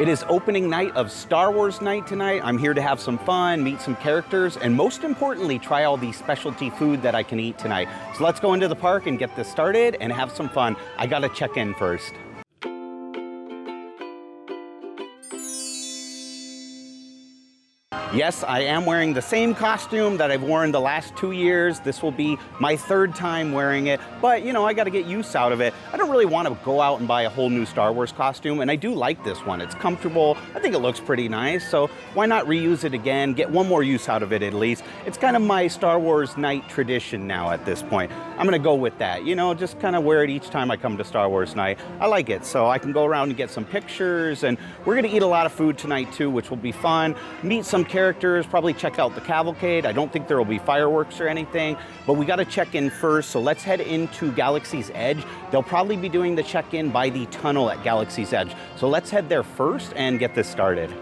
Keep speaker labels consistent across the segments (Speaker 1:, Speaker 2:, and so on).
Speaker 1: It is opening night of Star Wars Nite tonight. I'm here to have some fun, meet some characters, and most importantly, try all the specialty food that I can eat tonight. So let's go into the park and get this started and have some fun. I gotta check in first. Yes, I am wearing the same costume that I've worn the last 2 years. This will be my third time wearing it, but you know, I got to get use out of it. I don't really want to go out and buy a whole new Star Wars costume, and I do like this one. It's comfortable. I think it looks pretty nice, so why not reuse it again, get one more use out of it at least. It's kind of my Star Wars Nite tradition now at this point. I'm going to go with that, you know, just kind of wear it each time I come to Star Wars Nite. I like it, so I can go around and get some pictures, and we're going to eat a lot of food tonight too, which will be fun. Meet some characters, probably check out the Cavalcade. I don't think there will be fireworks or anything, but we got to check in first. So let's head into Galaxy's Edge. They'll probably be doing the check-in by the tunnel at Galaxy's Edge. So let's head there first and get this started.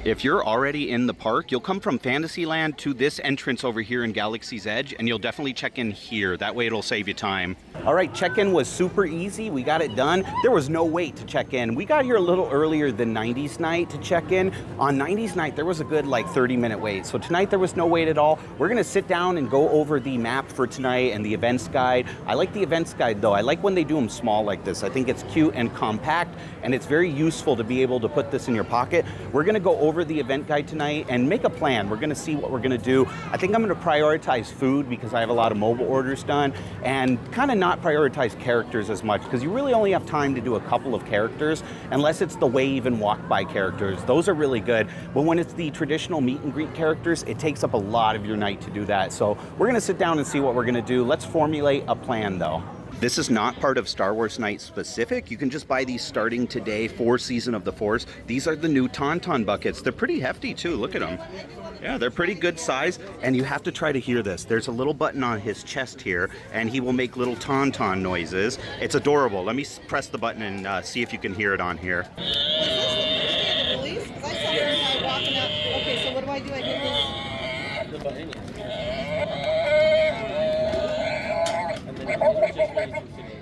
Speaker 1: If you're already in the park, you'll come from Fantasyland to this entrance over here in Galaxy's Edge, and you'll definitely check in here. That way it'll save you time. All right, check-in was super easy. We got it done. There was no wait to check in. We got here a little earlier than 90s Night to check in. On 90s Night, there was a good like 30-minute wait. So tonight there was no wait at all. We're gonna sit down and go over the map for tonight and the events guide. I like the events guide though. I like when they do them small like this. I think it's cute and compact, and it's very useful to be able to put this in your pocket. We're gonna go over the event guide tonight and make a plan. We're gonna see what we're gonna do. I think I'm gonna prioritize food because I have a lot of mobile orders done, and kind of not prioritize characters as much because you really only have time to do a couple of characters unless it's the wave and walk by characters. Those are really good, but when it's the traditional meet and greet characters, it takes up a lot of your night to do that. So we're gonna sit down and see what we're gonna do. Let's formulate a plan though. This is not part of Star Wars Nite specific. You can just buy these starting today for Season of the Force. These are the new Tauntaun buckets. They're pretty hefty too, look at them. Yeah, they're pretty good size, and you have to try to hear this. There's a little button on his chest here, and he will make little Tauntaun noises. It's adorable. Let me press the button and see if you can hear it on here.
Speaker 2: Was this the police? Because I saw her guy walking up. Okay, so what do? I hit this? The button,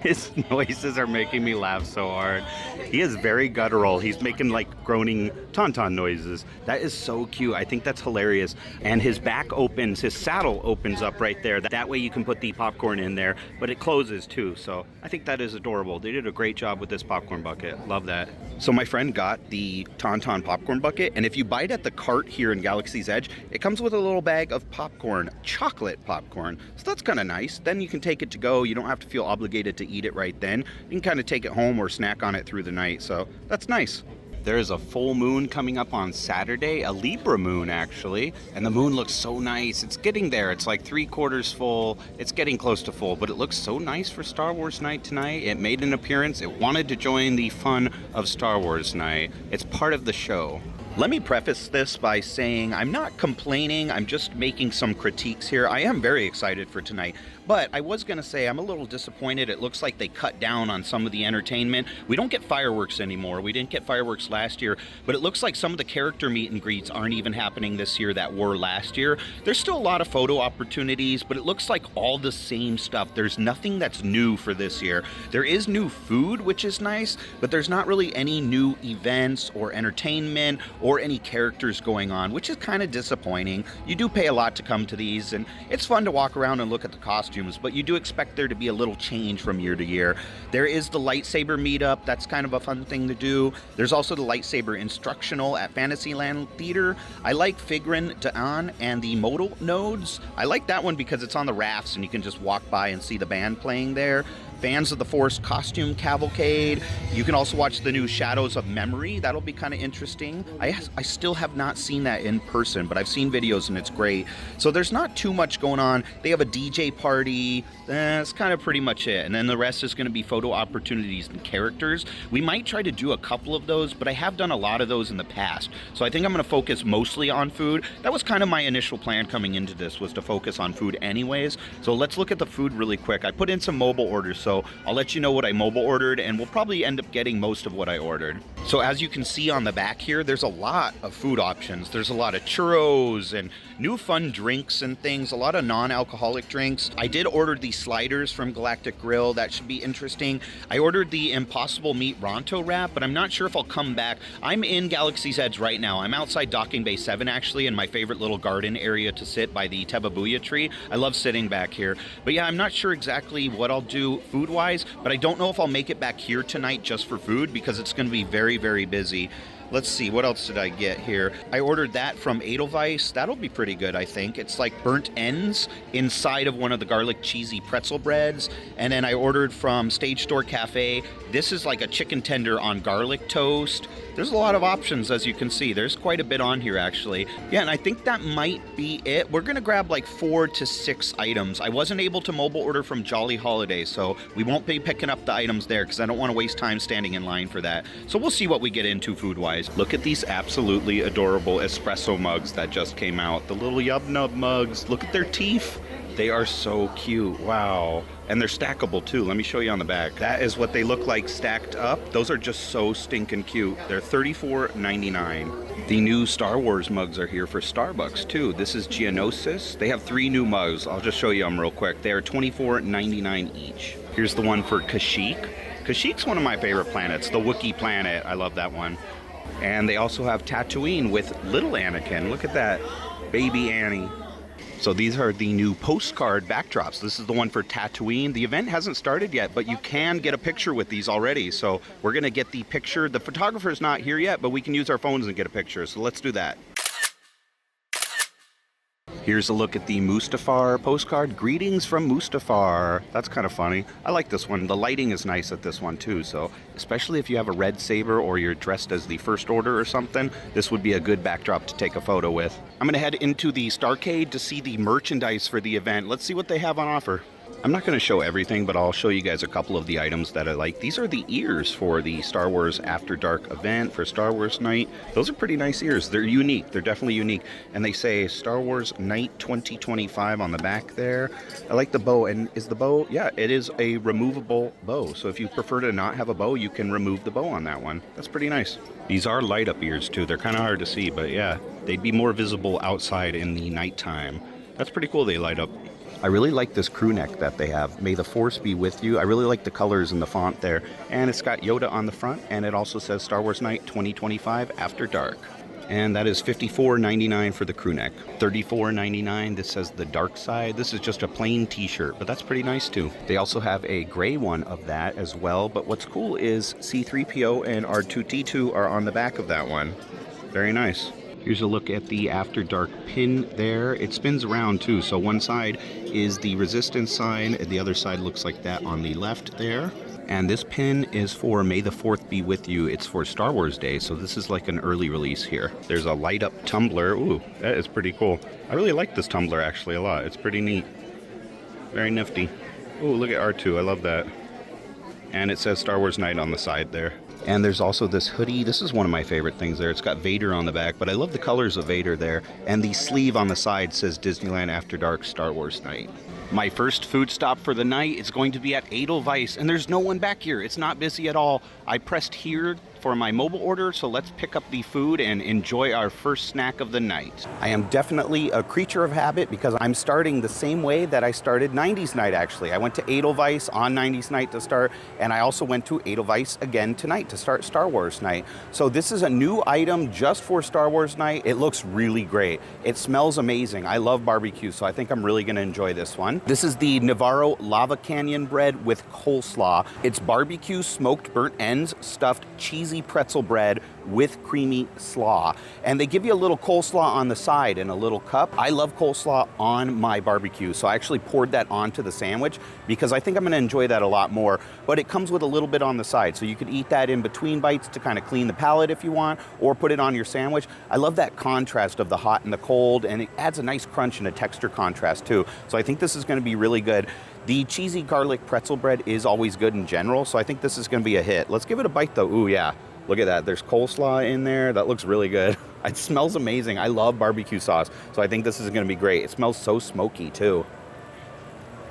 Speaker 1: His noises are making me laugh so hard. He is very guttural. He's making like groaning tauntaun noises. That is so cute. I think that's hilarious. And his back opens, his saddle opens up right there. That way you can put the popcorn in there, but it closes too. So I think that is adorable. They did a great job with this popcorn bucket. Love that. So my friend got the Tauntaun popcorn bucket, and if you buy it at the cart here in Galaxy's Edge, it comes with a little bag of popcorn, chocolate popcorn. So that's kind of nice. Then you can take it to go. You don't have to feel obligated to eat it right then. You can kind of take it home or snack on it through the night. So that's nice. There is a full moon coming up on Saturday, a Libra moon actually, and the moon looks so nice. It's getting there. It's like 3/4 full. It's getting close to full, but it looks so nice for Star Wars Nite tonight. It made an appearance. It wanted to join the fun of Star Wars Nite. It's part of the show. Let me preface this by saying I'm not complaining, I'm just making some critiques here. I am very excited for tonight, but I was gonna say I'm a little disappointed. It looks like they cut down on some of the entertainment. We don't get fireworks anymore. We didn't get fireworks last year, but it looks like some of the character meet and greets aren't even happening this year that were last year. There's still a lot of photo opportunities, but it looks like all the same stuff. There's nothing that's new for this year. There is new food, which is nice, but there's not really any new events or entertainment or any characters going on, which is kind of disappointing. You do pay a lot to come to these, and it's fun to walk around and look at the costumes, but you do expect there to be a little change from year to year. There is the lightsaber meetup. That's kind of a fun thing to do. There's also the lightsaber instructional at Fantasyland Theater. I like Figrin Da'an and the modal nodes. I like that one because it's on the rafts and you can just walk by and see the band playing there. Fans of the Force costume cavalcade. You can also watch the new Shadows of Memory. That'll be kind of interesting. I still have not seen that in person, but I've seen videos and it's great. So there's not too much going on. They have a DJ party. That's kind of pretty much it. And then the rest is going to be photo opportunities and characters. We might try to do a couple of those, but I have done a lot of those in the past. So I think I'm going to focus mostly on food. That was kind of my initial plan coming into this, was to focus on food anyways. So let's look at the food really quick. I put in some mobile orders. So So I'll let you know what I mobile ordered, and we'll probably end up getting most of what I ordered. So as you can see on the back here, there's a lot of food options. There's a lot of churros and new fun drinks and things, a lot of non-alcoholic drinks. I did order the sliders from Galactic Grill. That should be interesting. I ordered the Impossible Meat Ronto wrap, but I'm not sure if I'll come back. I'm in Galaxy's Edge right now. I'm outside Docking Bay 7 actually, in my favorite little garden area to sit by the Tebabuya tree. I love sitting back here. But yeah, I'm not sure exactly what I'll do food-wise, but I don't know if I'll make it back here tonight just for food because it's going to be very, very busy. Let's see, what else did I get here? I ordered that from Edelweiss. That'll be pretty good, I think. It's like burnt ends inside of one of the garlic cheesy pretzel breads. And then I ordered from Stage Store Cafe. This is like a chicken tender on garlic toast. There's a lot of options, as you can see. There's quite a bit on here, actually. Yeah, and I think that might be it. We're gonna grab like 4 to 6 items. I wasn't able to mobile order from Jolly Holiday, so we won't be picking up the items there because I don't want to waste time standing in line for that. So we'll see what we get into food-wise. Look at these absolutely adorable espresso mugs that just came out. The little Yub Nub mugs. Look at their teeth. They are so cute. Wow. And they're stackable too. Let me show you on the back. That is what they look like stacked up. Those are just so stinking cute. They're $34.99. The new Star Wars mugs are here for Starbucks too. This is Geonosis. They have 3 new mugs. I'll just show you them real quick. They are $24.99 each. Here's the one for Kashyyyk. Kashyyyk's one of my favorite planets, the Wookiee planet. I love that one. And they also have Tatooine with little Anakin. Look at that, baby Annie. So these are the new postcard backdrops. This is the one for Tatooine. The event hasn't started yet, but you can get a picture with these already. So we're gonna get the picture. The photographer's not here yet, but we can use our phones and get a picture. So let's do that. Here's a look at the Mustafar postcard. Greetings from Mustafar. That's kind of funny. I like this one. The lighting is nice at this one too, so especially if you have a red saber or you're dressed as the First Order or something, this would be a good backdrop to take a photo with. I'm gonna head into the Starcade to see the merchandise for the event. Let's see what they have on offer. I'm not going to show everything, but I'll show you guys a couple of the items that I like. These are the ears for the Star Wars After Dark event for Star Wars Nite. Those are pretty nice ears. They're unique. They're definitely unique. And they say Star Wars Nite 2025 on the back there. I like the bow. And is the bow? Yeah, it is a removable bow. So if you prefer to not have a bow, you can remove the bow on that one. That's pretty nice. These are light up ears too. They're kind of hard to see, but yeah, they'd be more visible outside in the nighttime. That's pretty cool. They light up. I really like this crew neck that they have. May the Force be with you. I really like the colors and the font there. And it's got Yoda on the front, and it also says Star Wars Nite 2025 After Dark. And that is $54.99 for the crew neck. $34.99, this says the dark side. This is just a plain t-shirt, but that's pretty nice too. They also have a gray one of that as well, but what's cool is C-3PO and R2-D2 are on the back of that one. Very nice. Here's a look at the After Dark pin there. It spins around too, so one side is the Resistance sign, and the other side looks like that on the left there. And this pin is for May the 4th be with you. It's for Star Wars Day, so this is like an early release here. There's a light up tumbler. Ooh, that is pretty cool. I really like this tumbler actually a lot. It's pretty neat. Very nifty. Ooh, look at R2, I love that. And it says Star Wars Nite on the side there. And there's also this hoodie. This is one of my favorite things there. It's got Vader on the back, but I love the colors of Vader there. And the sleeve on the side says Disneyland After Dark Star Wars Nite. My first food stop for the night is going to be at Edelweiss, and there's no one back here. It's not busy at all. I pressed here for my mobile order, so let's pick up the food and enjoy our first snack of the night. I am definitely a creature of habit because I'm starting the same way that I started 90s Night actually. I went to Edelweiss on 90s Night to start, and I also went to Edelweiss again tonight to start Star Wars Night. So this is a new item just for Star Wars Night. It looks really great. It smells amazing. I love barbecue, so I think I'm really gonna enjoy this one. This is the Navarro Lava Canyon bread with coleslaw. It's barbecue smoked burnt ends stuffed cheesy pretzel bread with creamy slaw. And they give you a little coleslaw on the side in a little cup. I love coleslaw on my barbecue, so I actually poured that onto the sandwich because I think I'm gonna enjoy that a lot more. But it comes with a little bit on the side, so you could eat that in between bites to kind of clean the palate if you want, or put it on your sandwich. I love that contrast of the hot and the cold, and it adds a nice crunch and a texture contrast too. So I think this is gonna be really good. The cheesy garlic pretzel bread is always good in general, so I think this is gonna be a hit. Let's give it a bite though. Ooh, yeah. Look at that. There's coleslaw in there. That looks really good. It smells amazing. I love barbecue sauce, so I think this is going to be great. It smells so smoky, too.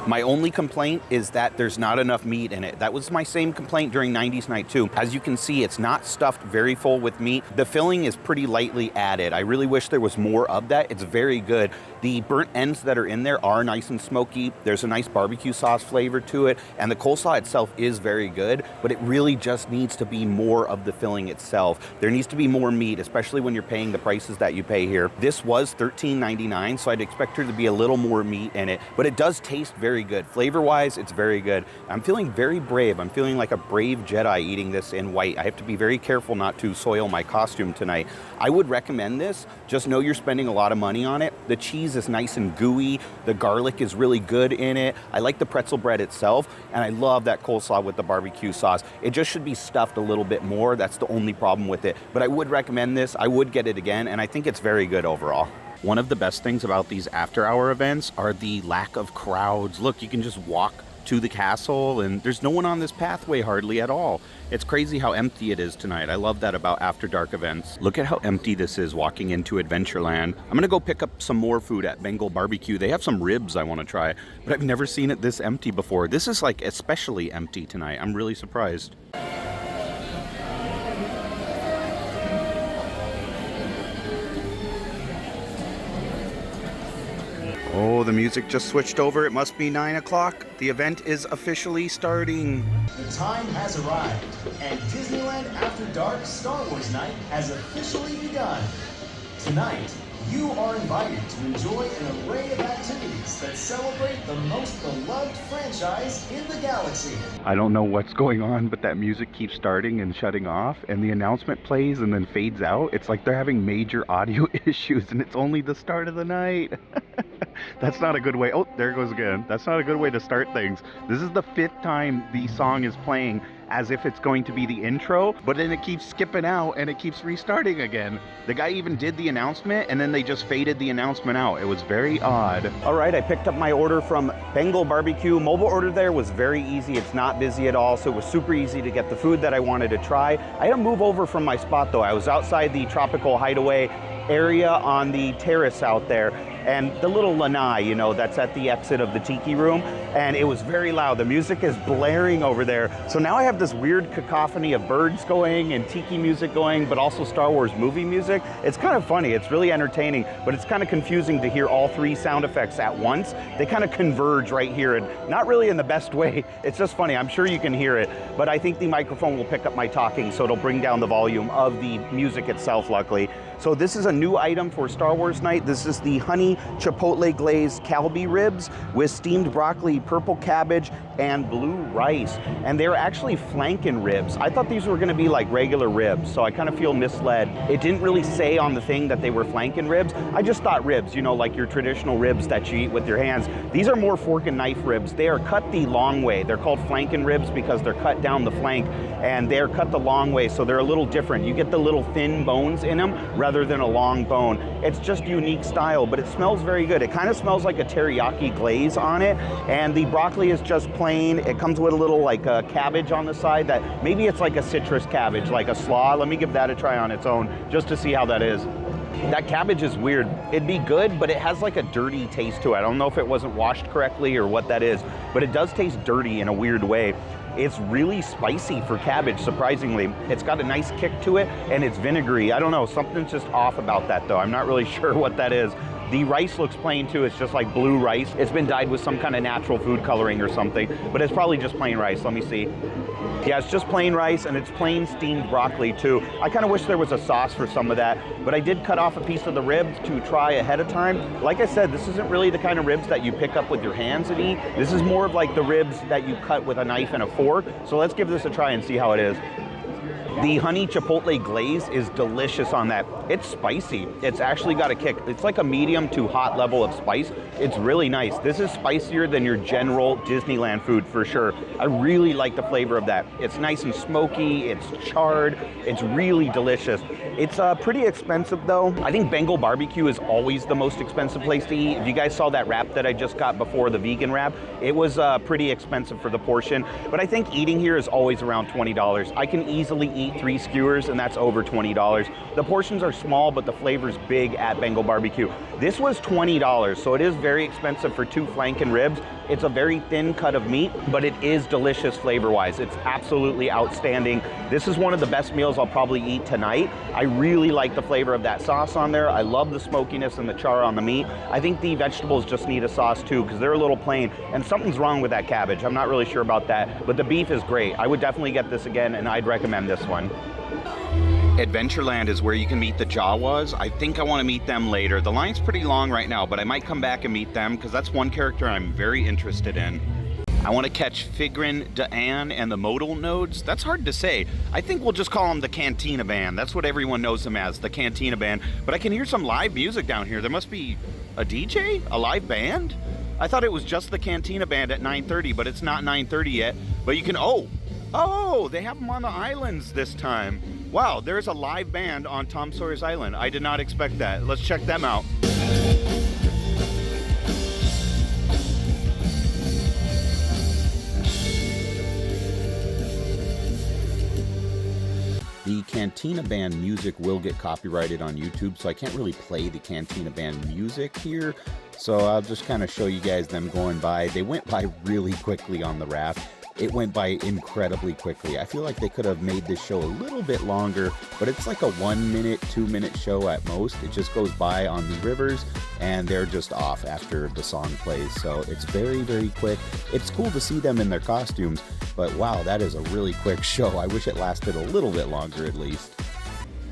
Speaker 1: My only complaint is that there's not enough meat in it. That was my same complaint during 90s night too. As you can see, it's not stuffed very full with meat. The filling is pretty lightly added. I really wish there was more of that. It's very good. The burnt ends that are in there are nice and smoky. There's a nice barbecue sauce flavor to it, and the coleslaw itself is very good, but it really just needs to be more of the filling itself. There needs to be more meat, especially when you're paying the prices that you pay here. This was $13.99, so I'd expect there to be a little more meat in it, but it does taste very good. Flavor-wise, it's very good. I'm feeling very brave. I'm feeling like a brave Jedi eating this in white. I have to be very careful not to soil my costume tonight. I would recommend this. Just know you're spending a lot of money on it. The cheese is nice and gooey. The garlic is really good in it. I like the pretzel bread itself, and I love that coleslaw with the barbecue sauce. It just should be stuffed a little bit more. That's the only problem with it. But I would recommend this. I would get it again, and I think it's very good overall. One of the best things about these after-hour events are the lack of crowds. Look, you can just walk to the castle, and there's no one on this pathway hardly at all. It's crazy how empty it is tonight. I love that about After Dark events. Look at how empty this is walking into Adventureland. I'm gonna go pick up some more food at Bengal Barbecue. They have some ribs I wanna try, but I've never seen it this empty before. This is like especially empty tonight. I'm really surprised. Oh, the music just switched over. It must be 9 o'clock. The event is officially starting.
Speaker 3: The time has arrived, and Disneyland After Dark Star Wars Night has officially begun. Tonight, you are invited to enjoy an array of activities that celebrate the most beloved franchise in the galaxy.
Speaker 1: I don't know what's going on, but that music keeps starting and shutting off, and the announcement plays and then fades out. It's like they're having major audio issues, and it's only the start of the night. That's not a good way. Oh, there it goes again. That's not a good way to start things. This is the 5th time the song is playing as if it's going to be the intro, but then it keeps skipping out and it keeps restarting again. The guy even did the announcement and then they just faded the announcement out. It was very odd. All right, I picked up my order from Bengal Barbecue. Mobile order there was very easy. It's not busy at all, so it was super easy to get the food that I wanted to try. I had to move over from my spot though. I was outside the tropical hideaway area on the terrace out there, and the little lanai, you know, that's at the exit of the tiki room, and it was very loud. The music is blaring over there. So now I have this weird cacophony of birds going and tiki music going, but also Star Wars movie music. It's kind of funny. It's really entertaining, but it's kind of confusing to hear all 3 sound effects at once. They kind of converge right here, and not really in the best way. It's just funny. I'm sure you can hear it, but I think the microphone will pick up my talking, so it'll bring down the volume of the music itself, luckily. So this is a new item for Star Wars Night. This is the honey chipotle glazed kalbi ribs with steamed broccoli, purple cabbage, and blue rice. And they're actually flanken ribs. I thought these were gonna be like regular ribs, so I kind of feel misled. It didn't really say on the thing that they were flanken ribs. I just thought ribs, you know, like your traditional ribs that you eat with your hands. These are more fork and knife ribs. They are cut the long way. They're called flanken ribs because they're cut down the flank, and they're cut the long way, so they're a little different. You get the little thin bones in them rather than a long bone. It's just unique style, but it smells very good. It kind of smells like a teriyaki glaze on it, and the broccoli is just plain. It comes with a little like cabbage on the side that maybe it's like a citrus cabbage, like a slaw. Let me give that a try on its own just to see how that is. That cabbage is weird. It'd be good, but it has like a dirty taste to it. I don't know if it wasn't washed correctly or what that is, but it does taste dirty in a weird way. It's really spicy for cabbage, surprisingly. It's got a nice kick to it, and it's vinegary. I don't know, something's just off about that though. I'm not really sure what that is. The rice looks plain too. It's just like blue rice. It's been dyed with some kind of natural food coloring or something, but it's probably just plain rice. Let me see. Yeah, it's just plain rice, and it's plain steamed broccoli too. I kind of wish there was a sauce for some of that, but I did cut off a piece of the ribs to try ahead of time. Like I said, this isn't really the kind of ribs that you pick up with your hands and eat. This is more of like the ribs that you cut with a knife and a fork. So let's give this a try and see how it is. The honey chipotle glaze is delicious on that. It's spicy. It's actually got a kick. It's like a medium to hot level of spice. It's really nice. This is spicier than your general Disneyland food for sure. I really like the flavor of that. It's nice and smoky. It's charred. It's really delicious. It's pretty expensive though. I think Bengal Barbecue is always the most expensive place to eat. If you guys saw that wrap that I just got before, the vegan wrap, it was pretty expensive for the portion. But I think eating here is always around $20. I can easily eat 3 skewers, and that's over $20. The portions are small, but the flavor's big at Bengal Barbecue. This was $20, so it is very expensive for 2 flanken ribs. It's a very thin cut of meat, but it is delicious flavor-wise. It's absolutely outstanding. This is one of the best meals I'll probably eat tonight. I really like the flavor of that sauce on there. I love the smokiness and the char on the meat. I think the vegetables just need a sauce too, because they're a little plain, and something's wrong with that cabbage. I'm not really sure about that, but the beef is great. I would definitely get this again, and I'd recommend this one. Adventureland is where you can meet the Jawas. I think I want to meet them later. The line's pretty long right now, but I might come back and meet them because that's one character I'm very interested in. I want to catch Figrin D'An and the modal nodes. That's hard to say. I think we'll just call them the Cantina Band. That's what everyone knows them as, the Cantina Band. But I can hear some live music down here. There must be a DJ? A live band? I thought it was just the Cantina Band at 9:30, but it's not 9:30 yet. But you can, oh, they have them on the islands this time. Wow, there's a live band on Tom Sawyer's Island. I did not expect that. Let's check them out. The Cantina Band music will get copyrighted on YouTube, so I can't really play the Cantina Band music here. So I'll just kind of show you guys them going by. They went by really quickly on the raft. It went by incredibly quickly. I feel like they could have made this show a little bit longer, but it's like a 1 minute, 2 minute show at most. It just goes by on the rivers and they're just off after the song plays. So it's very, very quick. It's cool to see them in their costumes, but wow, that is a really quick show. I wish it lasted a little bit longer at least.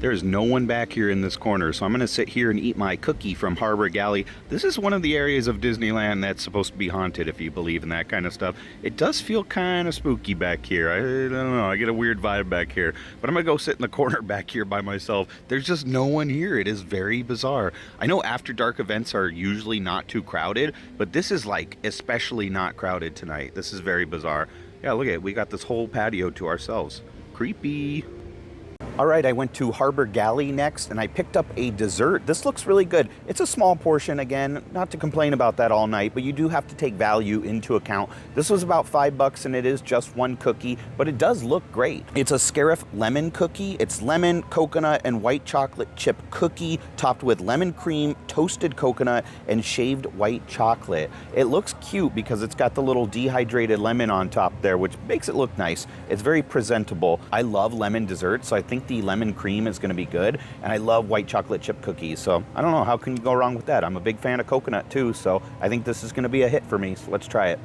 Speaker 1: There's no one back here in this corner, so I'm going to sit here and eat my cookie from Harbor Galley. This is one of the areas of Disneyland that's supposed to be haunted, if you believe in that kind of stuff. It does feel kind of spooky back here. I don't know, I get a weird vibe back here. But I'm going to go sit in the corner back here by myself. There's just no one here. It is very bizarre. I know After Dark events are usually not too crowded, but this is like especially not crowded tonight. This is very bizarre. Yeah, look at it. We got this whole patio to ourselves. Creepy. All right, I went to Harbor Galley next and I picked up a dessert. This looks really good. It's a small portion, again, not to complain about that all night, but you do have to take value into account. This was about $5 and it is just one cookie, but it does look great. It's a Scarif lemon cookie. It's lemon, coconut, and white chocolate chip cookie topped with lemon cream, toasted coconut, and shaved white chocolate. It looks cute because it's got the little dehydrated lemon on top there, which makes it look nice. It's very presentable. I love lemon desserts, so I think the lemon cream is going to be good, and I love white chocolate chip cookies, so I don't know, how can you go wrong with that? I'm a big fan of coconut too, so I think this is going to be a hit for me, so let's try it.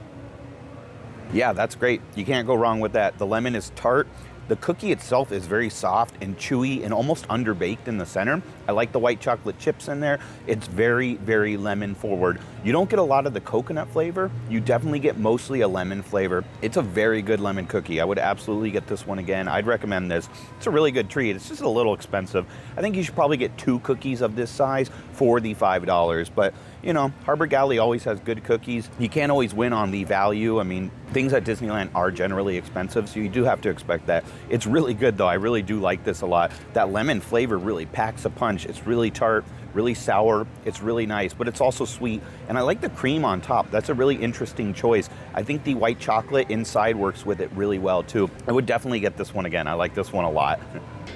Speaker 1: Yeah, that's great. You can't go wrong with that. The lemon is tart. The cookie itself is very soft and chewy and almost underbaked in the center. I like the white chocolate chips in there. It's very, very lemon forward. You don't get a lot of the coconut flavor. You definitely get mostly a lemon flavor. It's a very good lemon cookie. I would absolutely get this one again. I'd recommend this. It's a really good treat. It's just a little expensive. I think you should probably get 2 cookies of this size for the $5, but you know, Harbor Galley always has good cookies. You can't always win on the value. I mean, things at Disneyland are generally expensive, so you do have to expect that. It's really good though. I really do like this a lot. That lemon flavor really packs a punch. It's really tart, really sour. It's really nice, but it's also sweet. And I like the cream on top. That's a really interesting choice. I think the white chocolate inside works with it really well too. I would definitely get this one again. I like this one a lot.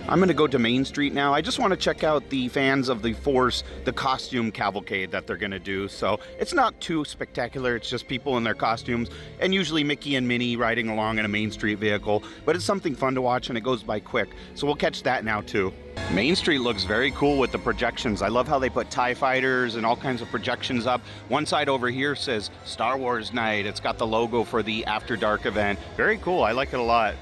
Speaker 1: I'm gonna go to Main Street now. I just wanna check out the fans of the Force, the costume cavalcade that they're gonna do. So it's not too spectacular. It's just people in their costumes and usually Mickey and Minnie riding along in a Main Street vehicle, but it's something fun to watch and it goes by quick. So we'll catch that now too. Main Street looks very cool with the projections. I love how they put TIE fighters and all kinds of projections up. One side over here says Star Wars Nite. It's got the logo for the After Dark event. Very cool. I like it a lot.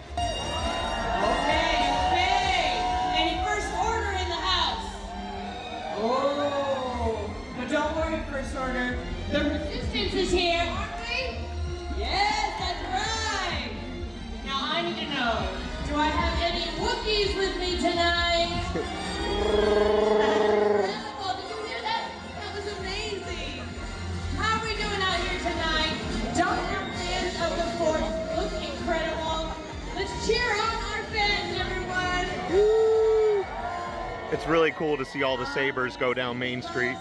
Speaker 4: The resistance is here, aren't we? Yes, that's right. Now I need to know, do I have any Wookiees with me tonight? Oh, did you hear that? That was amazing. How are we doing out here tonight? Don't our fans of the Force look incredible? Let's cheer on our fans, everyone.
Speaker 1: Woo. It's really cool to see all the sabers go down Main Street.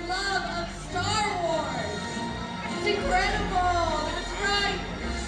Speaker 4: Love of Star Wars. It's incredible. That's right.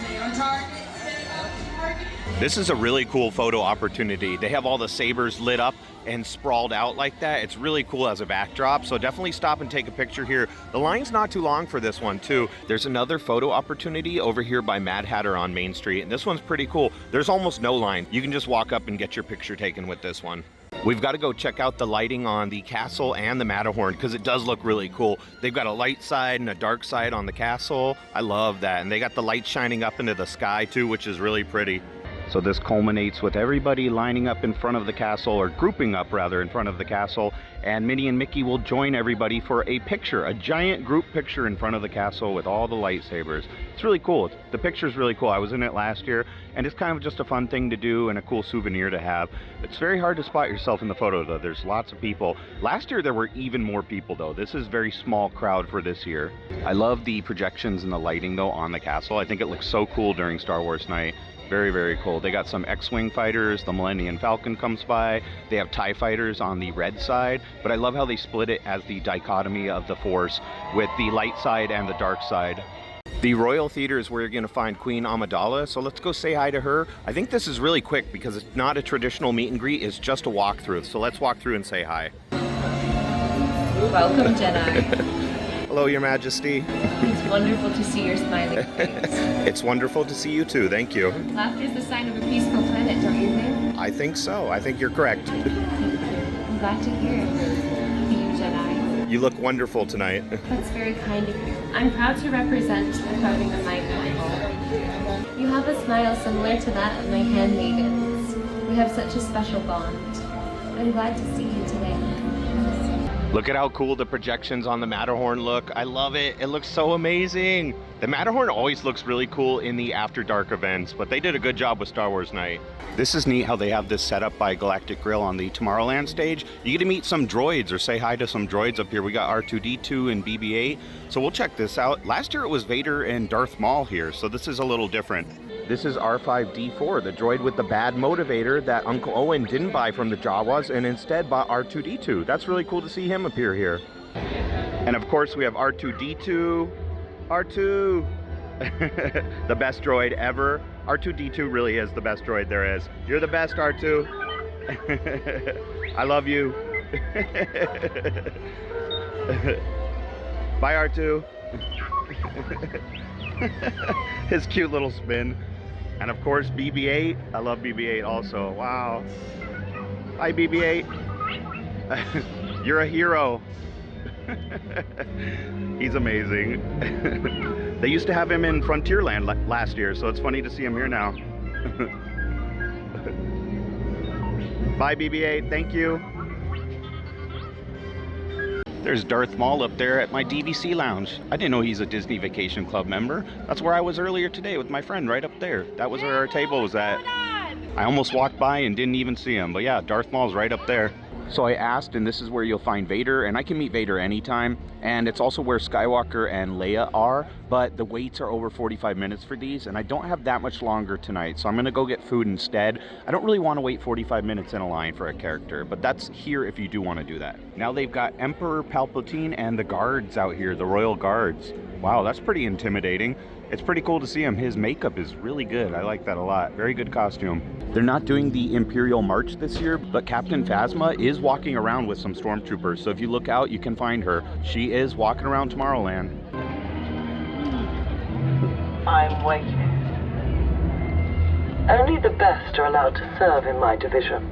Speaker 4: Stay on target. Stay on target.
Speaker 1: This is a really cool photo opportunity. They have all the sabers lit up and sprawled out like that. It's really cool as a backdrop, so definitely stop and take a picture here. The line's not too long for this one too. There's another photo opportunity over here by Mad Hatter on Main Street, and this one's pretty cool. There's almost no line. You can just walk up and get your picture taken with this one. We've got to go check out the lighting on the castle and the Matterhorn because it does look really cool. They've got a light side and a dark side on the castle. I love that. And they got the light shining up into the sky too, which is really pretty. So this culminates with everybody lining up in front of the castle, or grouping up rather in front of the castle, and Minnie and Mickey will join everybody for a picture, a giant group picture in front of the castle with all the lightsabers. It's really cool. The picture's really cool. I was in it last year, and it's kind of just a fun thing to do and a cool souvenir to have. It's very hard to spot yourself in the photo though. There's lots of people. Last year there were even more people though. This is a very small crowd for this year. I love the projections and the lighting though on the castle. I think it looks so cool during Star Wars Night. Very, very cool. They got some X-Wing fighters. The Millennium Falcon comes by. They have TIE fighters on the red side, but I love how they split it as the dichotomy of the Force with the light side and the dark side. The Royal Theater is where you're going to find Queen Amidala, so let's go say hi to her. I think this is really quick because it's not a traditional meet and greet, it's just a walkthrough. So let's walk through and say hi.
Speaker 5: Welcome, Jedi.
Speaker 1: Hello, Your Majesty.
Speaker 5: It's wonderful to see your smiling face.
Speaker 1: It's wonderful to see you too, thank you.
Speaker 5: Laughter is the sign of a peaceful planet, don't you think?
Speaker 1: I think so. I think you're correct.
Speaker 5: I'm glad to hear it. You, Jedi.
Speaker 1: You look wonderful tonight.
Speaker 5: That's very kind of you. I'm proud to represent the carving of my people. You have a smile similar to that of my handmaidens. We have such a special bond. I'm glad to see you today.
Speaker 1: Look at how cool the projections on the Matterhorn look. I love it. It looks so amazing. The Matterhorn always looks really cool in the After Dark events, but they did a good job with Star Wars Night. This is neat how they have this set up by Galactic Grill on the Tomorrowland stage. You get to meet some droids or say hi to some droids up here. We got R2-D2 and BB-8. So we'll check this out. Last year it was Vader and Darth Maul here, so this is a little different. This is R5-D4, the droid with the bad motivator that Uncle Owen didn't buy from the Jawas and instead bought R2-D2. That's really cool to see him appear here. And of course we have R2-D2. R2! The best droid ever. R2-D2 really is the best droid there is. You're the best, R2. I love you. Bye, R2. His cute little spin. And of course, BB-8. I love BB-8 also. Wow. Hi, BB-8. You're a hero. He's amazing. They used to have him in Frontierland last year, so it's funny to see him here now. Bye, BB-8. Thank you. There's Darth Maul up there at my DVC lounge. I didn't know he's a Disney Vacation Club member. That's where I was earlier today with my friend right up there. That was where our table was at. I almost walked by and didn't even see him, but yeah, Darth Maul's right up there. So I asked, and this is where you'll find Vader, and I can meet Vader anytime, and it's also where Skywalker and Leia are, but the waits are over 45 minutes for these, and I don't have that much longer tonight, so I'm gonna go get food instead. I don't really want to wait 45 minutes in a line for a character, but that's here if you do want to do that. Now they've got Emperor Palpatine and the guards out here, the Royal Guards. Wow, that's pretty intimidating. It's pretty cool to see him. His makeup is really good. I like that a lot. Very good costume. They're not doing the Imperial March this year, but Captain Phasma is walking around with some stormtroopers. So if you look out, you can find her. She is walking around Tomorrowland.
Speaker 6: I'm waiting. Only the best are allowed to serve in my division.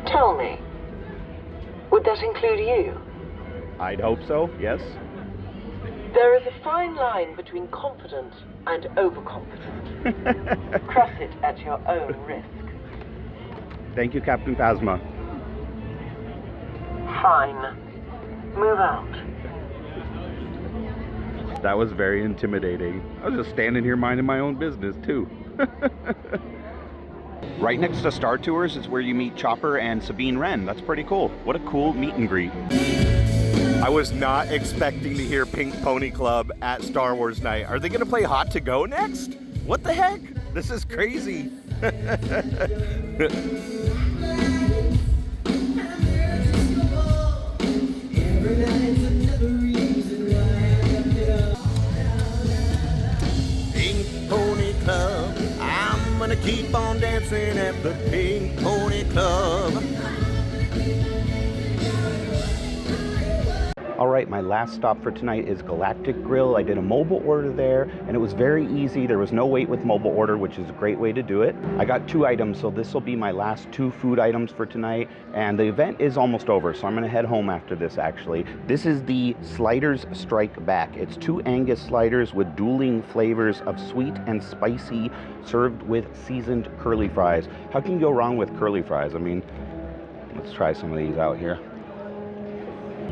Speaker 6: Tell me, would that include you?
Speaker 1: I'd hope so, yes.
Speaker 6: There is a fine line between confident and overconfident. Cross it at your own risk.
Speaker 1: Thank you, Captain Phasma.
Speaker 6: Fine. Move out.
Speaker 1: That was very intimidating. I was just standing here minding my own business, too. Right next to Star Tours is where you meet Chopper and Sabine Wren. That's pretty cool. What a cool meet and greet. I was not expecting to hear Pink Pony Club at Star Wars Night. Are they gonna play Hot to Go next? What the heck? This is crazy. Pink Pony Club, I'm gonna keep on All right, my last stop for tonight is Galactic Grill. I did a mobile order there, and it was very easy. There was no wait with mobile order, which is a great way to do it. I got 2 items, so this will be my last 2 food items for tonight, and the event is almost over, so I'm gonna head home after this, actually. This is the Sliders Strike Back. It's 2 Angus sliders with dueling flavors of sweet and spicy, served with seasoned curly fries. How can you go wrong with curly fries? I mean, let's try some of these out here.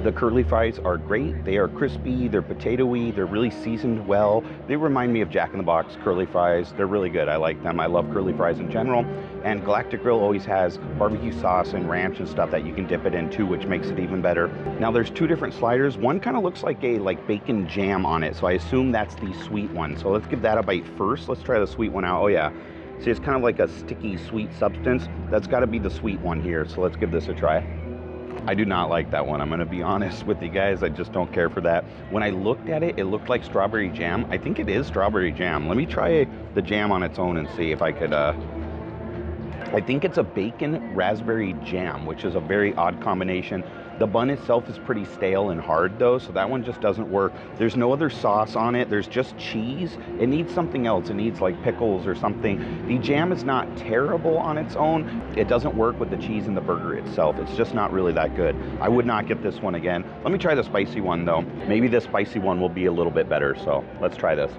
Speaker 1: The curly fries are great. They are crispy, they're potatoey, they're really seasoned well. They remind me of Jack in the Box curly fries. They're really good. I like them. I love curly fries in general. And Galactic Grill always has barbecue sauce and ranch and stuff that you can dip it in too, which makes it even better. Now there's 2 different sliders. One kind of looks like a bacon jam on it, so I assume that's the sweet one. So let's give that a bite first. Let's try the sweet one out. Oh yeah. See, it's kind of like a sticky sweet substance. That's got to be the sweet one here. So let's give this a try. I do not like that one. I'm going to be honest with you guys. I just don't care for that. When I looked at it, it looked like strawberry jam. I think it is strawberry jam. Let me try the jam on its own and see if I could... I think it's a bacon raspberry jam, which is a very odd combination. The bun itself is pretty stale and hard though, so that one just doesn't work. There's no other sauce on it. There's just cheese. It needs something else. It needs like pickles or something. The jam is not terrible on its own. It doesn't work with the cheese in the burger itself. It's just not really that good. I would not get this one again. Let me try the spicy one though. Maybe the spicy one will be a little bit better, so let's try this.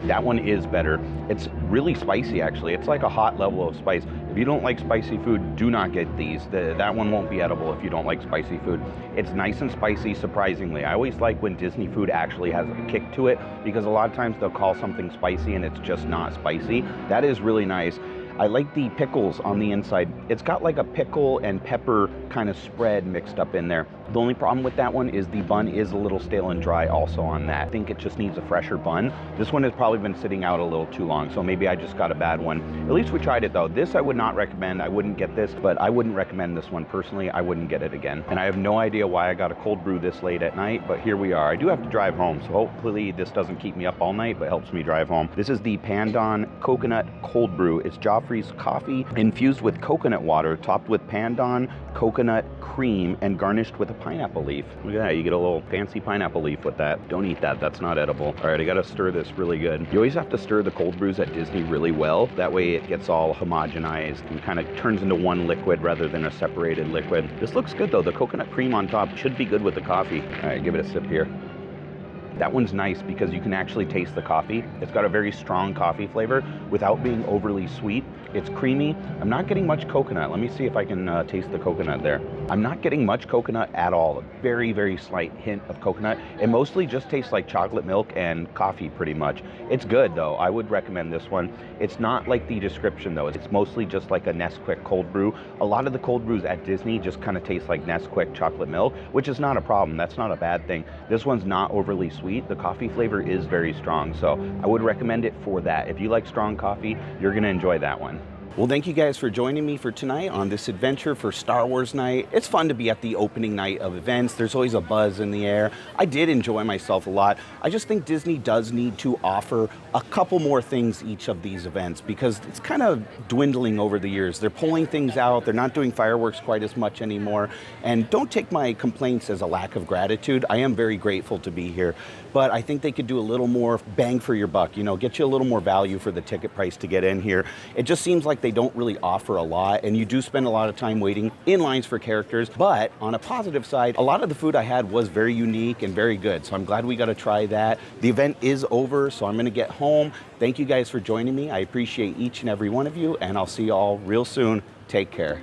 Speaker 1: That one is better. It's really spicy actually. It's like a hot level of spice. If you don't like spicy food, do not get these. That one won't be edible if you don't like spicy food. It's nice and spicy, surprisingly. I always like when Disney food actually has a kick to it, because a lot of times they'll call something spicy and it's just not spicy. That is really nice. I like the pickles on the inside. It's got like a pickle and pepper kind of spread mixed up in there. The only problem with that one is the bun is a little stale and dry also on that. I think it just needs a fresher bun. This one has probably been sitting out a little too long, so maybe I just got a bad one. At least we tried it though. This I would not recommend. I wouldn't get this, but I wouldn't recommend this one personally. I wouldn't get it again. And I have no idea why I got a cold brew this late at night, but here we are. I do have to drive home, so hopefully this doesn't keep me up all night, but helps me drive home. This is the Pandan Coconut Cold Brew. It's Joffrey's coffee infused with coconut water, topped with pandan coconut cream, and garnished with a pineapple leaf. Look at that, you get a little fancy pineapple leaf with that. Don't eat that, that's not edible. All right, I gotta stir this really good. You always have to stir the cold brews at Disney really well. That way it gets all homogenized and kind of turns into one liquid rather than a separated liquid. This looks good though. The coconut cream on top should be good with the coffee. All right, give it a sip here. That one's nice because you can actually taste the coffee. It's got a very strong coffee flavor without being overly sweet. It's creamy. I'm not getting much coconut. Let me see if I can taste the coconut there. I'm not getting much coconut at all. A very, very slight hint of coconut. It mostly just tastes like chocolate milk and coffee pretty much. It's good though. I would recommend this one. It's not like the description though. It's mostly just like a Nesquik cold brew. A lot of the cold brews at Disney just kind of taste like Nesquik chocolate milk, which is not a problem. That's not a bad thing. This one's not overly sweet. The coffee flavor is very strong, so I would recommend it for that. If you like strong coffee, you're gonna enjoy that one. Well, thank you guys for joining me for tonight on this adventure for Star Wars Night. It's fun to be at the opening night of events. There's always a buzz in the air. I did enjoy myself a lot. I just think Disney does need to offer a couple more things each of these events because it's kind of dwindling over the years. They're pulling things out. They're not doing fireworks quite as much anymore. And don't take my complaints as a lack of gratitude. I am very grateful to be here, but I think they could do a little more bang for your buck, you know, get you a little more value for the ticket price to get in here. It just seems like they don't really offer a lot, and you do spend a lot of time waiting in lines for characters. But on a positive side, a lot of the food I had was very unique and very good, so I'm glad we got to try that. The event is over, so I'm going to get home. Thank you guys for joining me. I appreciate each and every one of you, and I'll see you all real soon. Take care.